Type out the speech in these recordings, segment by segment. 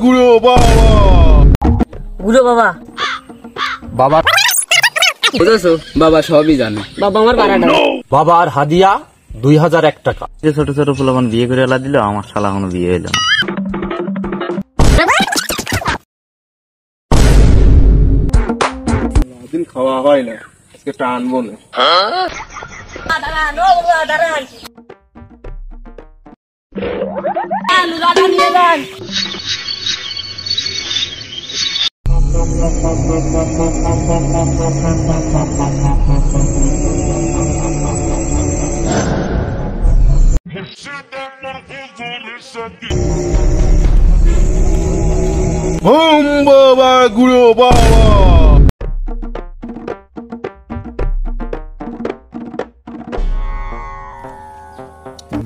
গুরু বাবা, গুরু বাবা, বাবা বুঝেছো? বাবা সবই জানে। বাবা আমার বাড়াটা বাবার হাদিয়া 2001 টাকা। যে ছোট ছোট ফুলমান বিয়ে করে এলা দিল, আমার শালা এখনো বিয়ে হইল না। দিন খাওয়া হয় না, আজকে টানবো না। হুম বাবা, গুরু বাবা।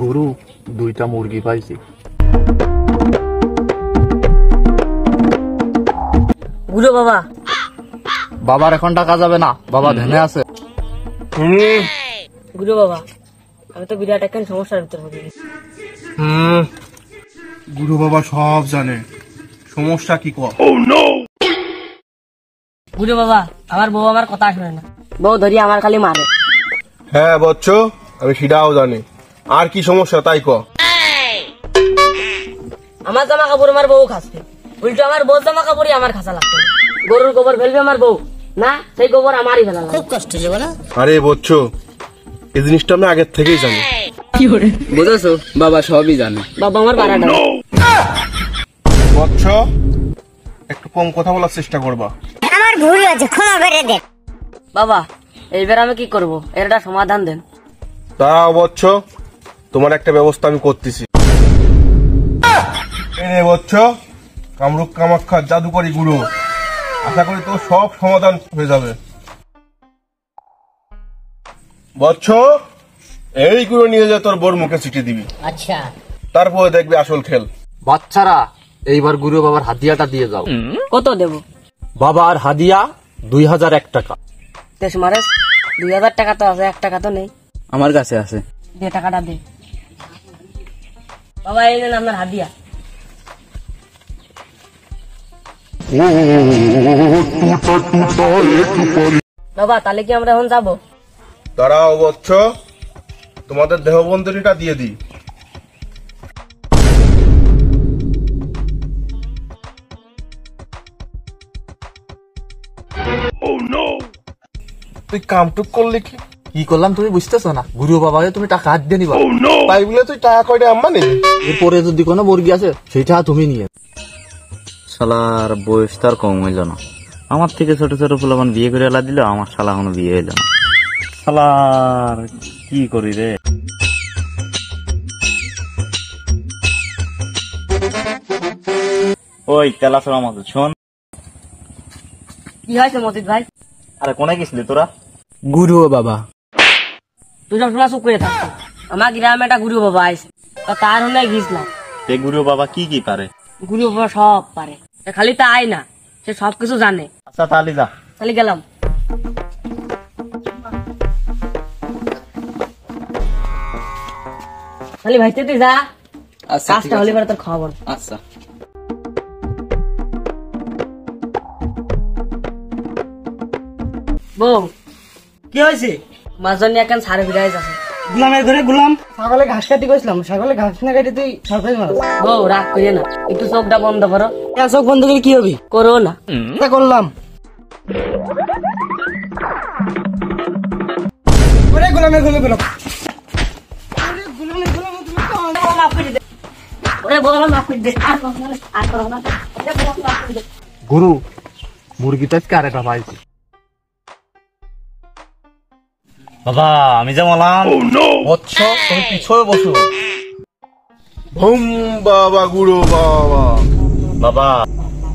গুরু 2টা মুরগি পাইছি। গুরু বাবা, বাবার এখন টাকা যাবে না, বাবা ধ্যানে আছে। গুরু বাবা, আমি তো বিরাট একটা সমস্যার ভিতর পড়ে গেছি। গুরু বাবা সব জানে, সমস্যা কি কর? গুরু বাবা, আমার বউ আমার কথা শুনে না, বউ ধরি আমার খালি মারে। হ্যাঁ বচ্চ, আমি সেটাও জানি। আর কি সমস্যা তাই ক। আমার জামা কাপড় আমার বউ খাচ্ছে, উল্টো আমার বউ জামা কাপড়ই আমার খাঁচা লাগছে। গরুর গোবর ফেলবে আমার বউ, না সেই গোবর আমারই ফেলা খুব কষ্ট হয়ে যাবে না। আরে বচ্চ, এই জিনিসটা আমি আগের থেকেই জানি। বুঝেছো? বাবা সবই জানে। বাবা আমার বাড়াটা বচ্চ, একটু কম কথা বলার চেষ্টা করবা। আমার ভুল হয়েছে, ক্ষমা করে দেন। বাবা, এইবার আমি কি করব? এর একটা সমাধান দেন। দাঁড়াও বচ্চ, তোমার একটা ব্যবস্থা আমি করতেছি। বচ্চ, কামরূপ কামাখ্যার জাদুকরি গুরু, আশা করি তো সব সমাধান হয়ে যাবে। বচ্চ, এই গুরু নিয়ে যা তোর বোর মুখে চিঠি দিবি, আচ্ছা, তারপরে দেখবি আসল খেল। বাচ্চারা, এইবার গুরু বাবার হাদিয়াটা দিয়ে যাও। কত দেব? বাবার হাদিয়া 2001 টাকা। দেশ মারেস 2000 টাকা তো আছে, 1 টাকা তো নেই। আমার কাছে আছে। দে টাকাটা দে। বাবা এই নেন আপনার হাদিয়া। বাবা তাহলে কি আমরা এখন যাবো? দাঁড়াও বচ্চ, তোমাদের দেহবন্ধনীটা দিয়ে দিই। তুই কামটুক করলি কি? কি করলাম তুমি বুঝতেছো না? গুরু বাবাকে তুমি টাকা হাত দিয়ে নিবা। তাই বলে তুই টাকা কয়টা আম্মা নিবি? এরপরে যদি কোনো মুরগি আছে সেটা তুমি নিয়ে। শালার বয়স তার কম হইল না। আমার থেকে ছোট ছোট ফুলমান বিয়ে করে এলা দিল, আমার শালা এখনো বিয়ে হইল না। শালার কি করি রে। ওই তেলা চড়া মাছ শোন। কি হয়েছে মজিদ ভাই? আরে কোনে গেছিলি তোরা? গুরু বাবা, তুই সবসময় চুপ করে থাকবি। আমার গ্রামে একটা গুরু বাবা আছে, তার হলে গিয়েছিলাম। সে গুরু বাবা কি কি পারে? গুরু বাবা সব পারে, সে খালি তাই না, সে সবকিছু জানে। আচ্ছা তাহলে যা। খালি গেলাম। খালি ভাইতে তুই যা, আচ্ছা কাজটা হলে পরে তোর খবর। আচ্ছা। বউ কি হয়েছে? মাঝজন নিয়ে এখন সারে ফিরে যাচ্ছে। গুলামের ঘরে গুলাম, সকালে ঘাস কাটি গেছিলাম, সকালে ঘাস না কাটি তুই সরকারি মাছ। বউ রাগ করিয়ে না, একটু চোখটা বন্ধ করো। চোখ বন্ধ করে কি হবে? করো না। তা করলাম। ওরে গুলামের ঘরে গুলাম, ওরে গুলামের ঘরে মাফ করে দে। ওরে বউ মাফ করে দে। আর করো না, আর করো না। ওরে বউ মাফ করে দে। গুরু, মুরগিটা আজকে আরেকটা পাইছি। বাবা আমি যে বললাম। বচ্চ, তুমি পিছনে বসো। হুম বাবা, গুরু বাবা। বাবা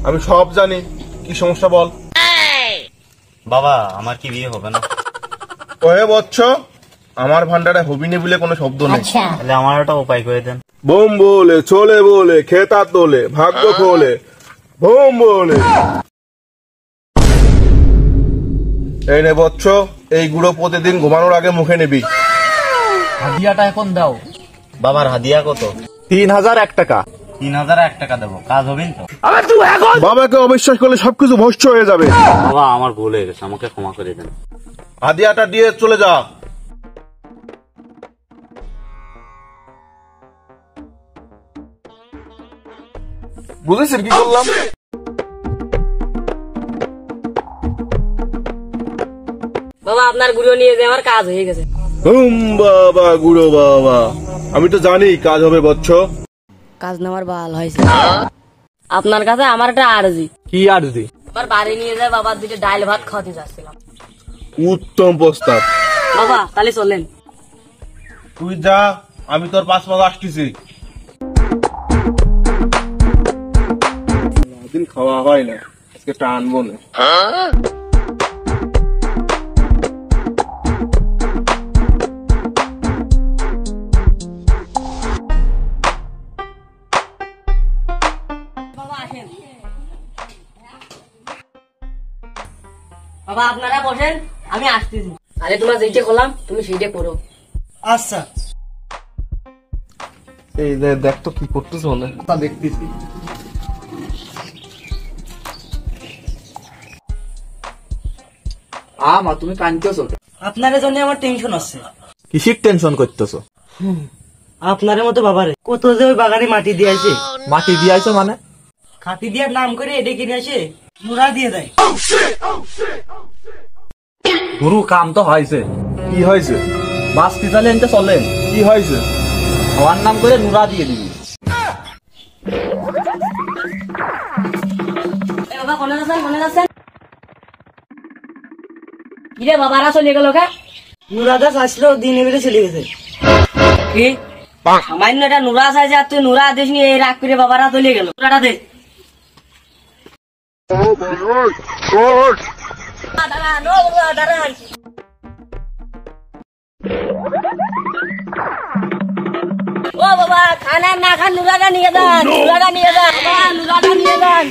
আমি সব জানি, কি সমস্যা বল। বাবা আমার কি বিয়ে হবে না? ওহে বচ্চ, আমার ভান্ডারে হবিনি বলে কোনো শব্দ নেই। তাহলে আমার একটা উপায় করে দেন। বোম বলে, চলে বলে, খেতা তোলে, ভাগ্য খোলে, বোম বলে। এই নে বচ্চ, এই গুঁড়ো প্রতিদিন ঘুমানোর আগে মুখে নিবি। হাদিয়াটা এখন দাও। বাবার হাদিয়া কত? 3001 টাকা। 3001 টাকা দেবো, কাজ হবেন তো? বাবাকে অবিশ্বাস করলে সবকিছু ভস্য হয়ে যাবে। বাবা আমার ভুল হয়ে গেছে, আমাকে ক্ষমা করে দেন। হাদিয়াটা দিয়ে চলে যা। বুঝেছেন কি করলাম? বাবা আপনার গুঁড়ো নিয়ে যে আমার কাজ হয়ে গেছে। বাবা গুড়ো বাবা, আমি তো জানি কাজ হবে বচ্চ। কাজ নেওয়ার বাল হয়েছে। আপনার কাছে আমার একটা আরজি। কি আর দিদি? আবার বাড়ি নিয়ে যায় বাবার দিকে ডাল ভাত খাওয়াতে যাচ্ছিলাম। উত্তম প্রস্তাব। বাবা তাহলে চললেন। তুই যা, আমি তোর 5 মাস আসতেছি। দিন খাওয়া হয় না, আজকে টানবো না। বাবা আপনারা বসেন, আমি আসতেছি। আরে তোমার যেটা করলাম তুমি সেইটা করো। আচ্ছা এই দেখ তো কি করতেছো না, তা দেখতেছি। মা তুমি কাঁদতেছো? আপনার জন্য আমার টেনশন আছে। কিসির টেনশন করতেছো? আপনার মতো বাবারে কত যে ওই বাগানে মাটি দিয়ে আসে, মাটি দিয়ে আইছো মানে? খাতি দিয়ার নাম করে এডে কিনে আসে নোরা দিয়ে দেয়। গুরু কাম তো হয়েছে, কি হয়েছে? মাছ পিছালে এনতে চলেন, কি হয়েছে? আমার নাম করে নুরা দিয়ে দিবি। এ বাবা কোনে যাচ্ছেন, কোনে যাচ্ছেন? কিরে বাবারা চলে গেল কে? নোরা গাছ আসলেও দিনে বেড়ে চলে গেছে। কি সামান্য এটা নুরা চাইছে আর তুই নুরা দিস নি, এই রাগ করে বাবারা চলে গেল। নুরাটা দে। দাঁড়ান, ও বাবা, দাঁড়ান। ও বাবা খান আর না খান নুরাটা নিয়ে যান, নুরাটা নিয়ে যান, বাবা, নুরাটা নিয়ে যান।